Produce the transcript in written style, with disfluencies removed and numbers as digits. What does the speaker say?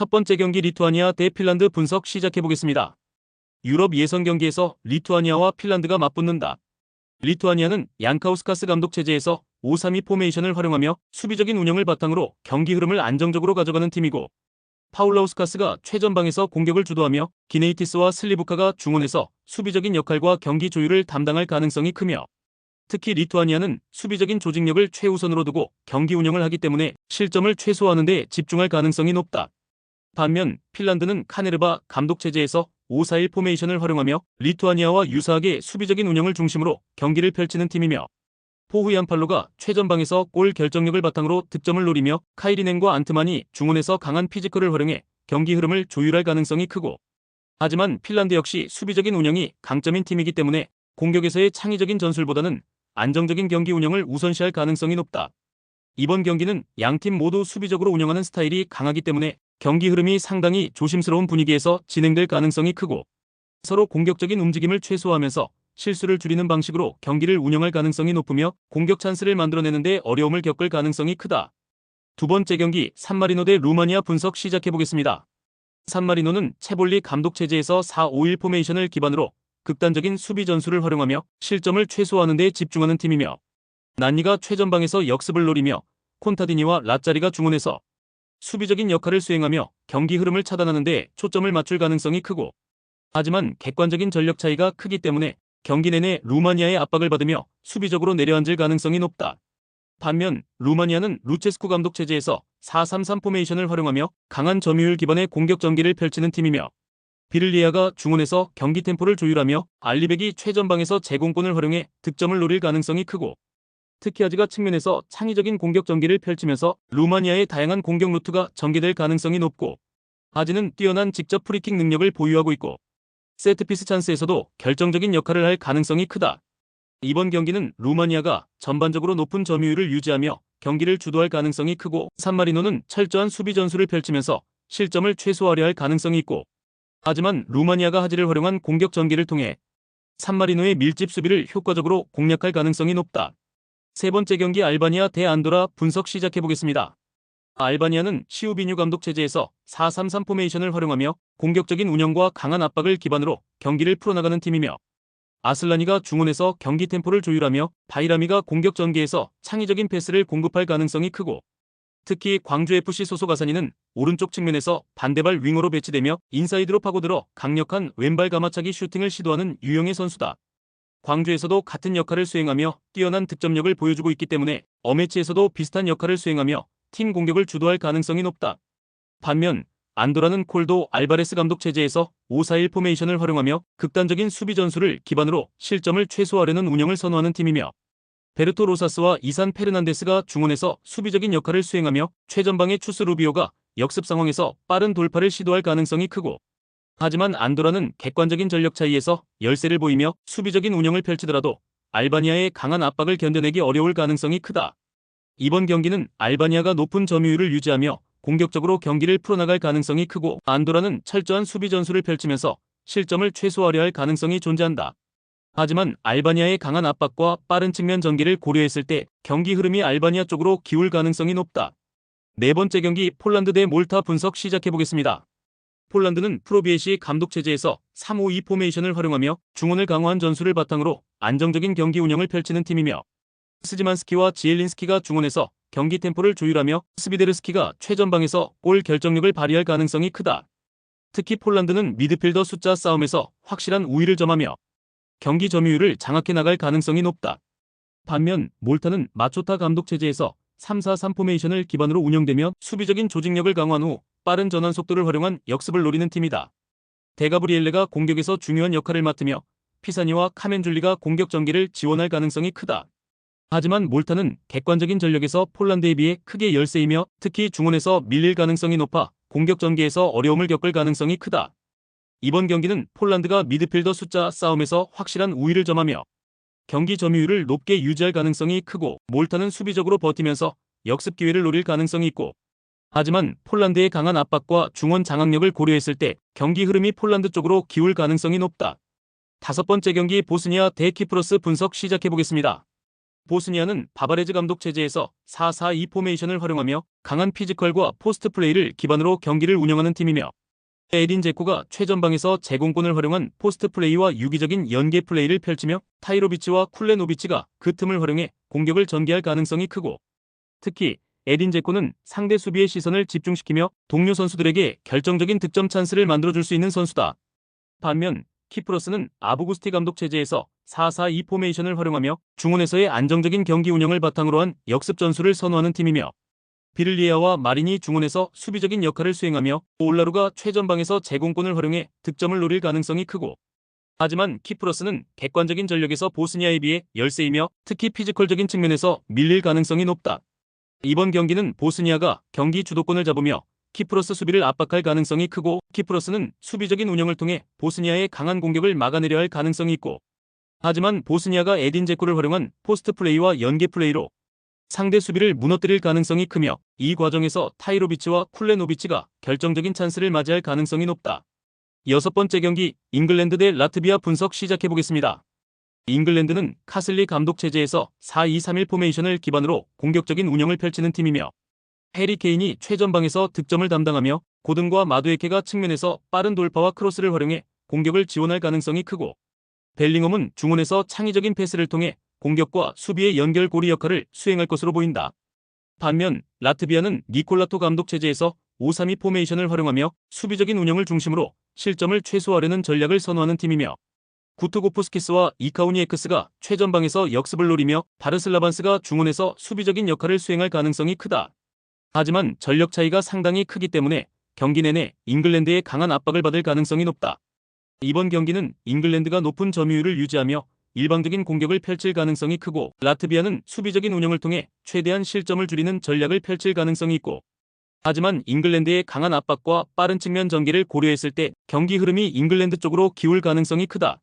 첫 번째 경기 리투아니아 대 핀란드 분석 시작해보겠습니다. 유럽 예선 경기에서 리투아니아와 핀란드가 맞붙는다. 리투아니아는 얀카우스카스 감독 체제에서 5-3-2 포메이션을 활용하며 수비적인 운영을 바탕으로 경기 흐름을 안정적으로 가져가는 팀이고, 파울라우스카스가 최전방에서 공격을 주도하며 기네이티스와 슬리부카가 중원에서 수비적인 역할과 경기 조율을 담당할 가능성이 크며, 특히 리투아니아는 수비적인 조직력을 최우선으로 두고 경기 운영을 하기 때문에 실점을 최소화하는 데 집중할 가능성이 높다. 반면 핀란드는 카네르바 감독 체제에서 5-4-1 포메이션을 활용하며 리투아니아와 유사하게 수비적인 운영을 중심으로 경기를 펼치는 팀이며, 포후얀팔로가 최전방에서 골 결정력을 바탕으로 득점을 노리며 카이리넨과 안트만이 중원에서 강한 피지컬을 활용해 경기 흐름을 조율할 가능성이 크고, 하지만 핀란드 역시 수비적인 운영이 강점인 팀이기 때문에 공격에서의 창의적인 전술보다는 안정적인 경기 운영을 우선시할 가능성이 높다. 이번 경기는 양팀 모두 수비적으로 운영하는 스타일이 강하기 때문에 경기 흐름이 상당히 조심스러운 분위기에서 진행될 가능성이 크고, 서로 공격적인 움직임을 최소화하면서 실수를 줄이는 방식으로 경기를 운영할 가능성이 높으며 공격 찬스를 만들어내는 데 어려움을 겪을 가능성이 크다. 두 번째 경기 산마리노 대 루마니아 분석 시작해보겠습니다. 산마리노는 체볼리 감독 체제에서 4-5-1 포메이션을 기반으로 극단적인 수비 전술을 활용하며 실점을 최소화하는 데 집중하는 팀이며, 난니가 최전방에서 역습을 노리며 콘타디니와 라짜리가 중원에서 수비적인 역할을 수행하며 경기 흐름을 차단하는 데 초점을 맞출 가능성이 크고, 하지만 객관적인 전력 차이가 크기 때문에 경기 내내 루마니아의 압박을 받으며 수비적으로 내려앉을 가능성이 높다. 반면 루마니아는 루체스쿠 감독 체제에서 4-3-3 포메이션을 활용하며 강한 점유율 기반의 공격 전개를 펼치는 팀이며, 비를리아가 중원에서 경기 템포를 조율하며 알리백이 최전방에서 제공권을 활용해 득점을 노릴 가능성이 크고, 특히 아지가 측면에서 창의적인 공격 전개를 펼치면서 루마니아의 다양한 공격 루트가 전개될 가능성이 높고, 아지는 뛰어난 직접 프리킥 능력을 보유하고 있고 세트피스 찬스에서도 결정적인 역할을 할 가능성이 크다. 이번 경기는 루마니아가 전반적으로 높은 점유율을 유지하며 경기를 주도할 가능성이 크고, 산마리노는 철저한 수비 전술을 펼치면서 실점을 최소화하려 할 가능성이 있고, 하지만 루마니아가 하지를 활용한 공격 전개를 통해 산마리노의 밀집 수비를 효과적으로 공략할 가능성이 높다. 세 번째 경기 알바니아 대 안도라 분석 시작해보겠습니다. 알바니아는 시우비뉴 감독 체제에서 4-3-3 포메이션을 활용하며 공격적인 운영과 강한 압박을 기반으로 경기를 풀어나가는 팀이며, 아슬라니가 중원에서 경기 템포를 조율하며 바이라미가 공격 전개에서 창의적인 패스를 공급할 가능성이 크고, 특히 광주FC 소속 아사니는 오른쪽 측면에서 반대발 윙어로 배치되며 인사이드로 파고들어 강력한 왼발 가마차기 슈팅을 시도하는 유형의 선수다. 광주에서도 같은 역할을 수행하며 뛰어난 득점력을 보여주고 있기 때문에 어메치에서도 비슷한 역할을 수행하며 팀 공격을 주도할 가능성이 높다. 반면 안도라는 콜도 알바레스 감독 체제에서 5-4-1 포메이션을 활용하며 극단적인 수비 전술을 기반으로 실점을 최소화하려는 운영을 선호하는 팀이며, 베르토 로사스와 이산 페르난데스가 중원에서 수비적인 역할을 수행하며 최전방의 추스 루비오가 역습 상황에서 빠른 돌파를 시도할 가능성이 크고, 하지만 안도라는 객관적인 전력 차이에서 열세를 보이며 수비적인 운영을 펼치더라도 알바니아의 강한 압박을 견뎌내기 어려울 가능성이 크다. 이번 경기는 알바니아가 높은 점유율을 유지하며 공격적으로 경기를 풀어나갈 가능성이 크고, 안도라는 철저한 수비 전술을 펼치면서 실점을 최소화하려 할 가능성이 존재한다. 하지만 알바니아의 강한 압박과 빠른 측면 전개를 고려했을 때 경기 흐름이 알바니아 쪽으로 기울 가능성이 높다. 네 번째 경기 폴란드 대 몰타 분석 시작해보겠습니다. 폴란드는 프로비에시 감독 체제에서 3-5-2 포메이션을 활용하며 중원을 강화한 전술을 바탕으로 안정적인 경기 운영을 펼치는 팀이며, 스지만스키와 지엘린스키가 중원에서 경기 템포를 조율하며 스비데르스키가 최전방에서 골 결정력을 발휘할 가능성이 크다. 특히 폴란드는 미드필더 숫자 싸움에서 확실한 우위를 점하며 경기 점유율을 장악해 나갈 가능성이 높다. 반면 몰타는 마초타 감독 체제에서 3-4-3 포메이션을 기반으로 운영되며 수비적인 조직력을 강화한 후 빠른 전환 속도를 활용한 역습을 노리는 팀이다. 데가브리엘레가 공격에서 중요한 역할을 맡으며 피사니와 카멘줄리가 공격 전개를 지원할 가능성이 크다. 하지만 몰타는 객관적인 전력에서 폴란드에 비해 크게 열세이며 특히 중원에서 밀릴 가능성이 높아 공격 전개에서 어려움을 겪을 가능성이 크다. 이번 경기는 폴란드가 미드필더 숫자 싸움에서 확실한 우위를 점하며 경기 점유율을 높게 유지할 가능성이 크고, 몰타는 수비적으로 버티면서 역습 기회를 노릴 가능성이 있고, 하지만 폴란드의 강한 압박과 중원 장악력을 고려했을 때 경기 흐름이 폴란드 쪽으로 기울 가능성이 높다. 다섯 번째 경기 보스니아 대 키프로스 분석 시작해보겠습니다. 보스니아는 바바레즈 감독 체제에서 4-4-2 포메이션을 활용하며 강한 피지컬과 포스트 플레이를 기반으로 경기를 운영하는 팀이며, 에딘 제코가 최전방에서 제공권을 활용한 포스트 플레이와 유기적인 연계 플레이를 펼치며 타이로비치와 쿨레노비치가 그 틈을 활용해 공격을 전개할 가능성이 크고, 특히 에딘 제코는 상대 수비의 시선을 집중시키며 동료 선수들에게 결정적인 득점 찬스를 만들어줄 수 있는 선수다. 반면 키프로스는 아부구스티 감독 체제에서 4-4-2 포메이션을 활용하며 중원에서의 안정적인 경기 운영을 바탕으로 한 역습 전술을 선호하는 팀이며, 비를리에아와 마린이 중원에서 수비적인 역할을 수행하며 올라루가 최전방에서 제공권을 활용해 득점을 노릴 가능성이 크고, 하지만 키프로스는 객관적인 전력에서 보스니아에 비해 열세이며 특히 피지컬적인 측면에서 밀릴 가능성이 높다. 이번 경기는 보스니아가 경기 주도권을 잡으며 키프로스 수비를 압박할 가능성이 크고, 키프로스는 수비적인 운영을 통해 보스니아의 강한 공격을 막아내려 할 가능성이 있고, 하지만 보스니아가 에딘 제코를 활용한 포스트 플레이와 연계 플레이로 상대 수비를 무너뜨릴 가능성이 크며, 이 과정에서 타이로비치와 쿨레노비치가 결정적인 찬스를 맞이할 가능성이 높다. 6번째 경기 잉글랜드 대 라트비아 분석 시작해보겠습니다. 잉글랜드는 카슬리 감독 체제에서 4-2-3-1 포메이션을 기반으로 공격적인 운영을 펼치는 팀이며, 해리 케인이 최전방에서 득점을 담당하며 고든과 마두에케가 측면에서 빠른 돌파와 크로스를 활용해 공격을 지원할 가능성이 크고, 벨링엄은 중원에서 창의적인 패스를 통해 공격과 수비의 연결 고리 역할을 수행할 것으로 보인다. 반면 라트비아는 니콜라토 감독 체제에서 5-3-2 포메이션을 활용하며 수비적인 운영을 중심으로 실점을 최소화하려는 전략을 선호하는 팀이며, 구트고프스키스와 이카우니에크스가 최전방에서 역습을 노리며 바르슬라반스가 중원에서 수비적인 역할을 수행할 가능성이 크다. 하지만 전력 차이가 상당히 크기 때문에 경기 내내 잉글랜드의 강한 압박을 받을 가능성이 높다. 이번 경기는 잉글랜드가 높은 점유율을 유지하며 일방적인 공격을 펼칠 가능성이 크고, 라트비아는 수비적인 운영을 통해 최대한 실점을 줄이는 전략을 펼칠 가능성이 있고, 하지만 잉글랜드의 강한 압박과 빠른 측면 전개를 고려했을 때 경기 흐름이 잉글랜드 쪽으로 기울 가능성이 크다.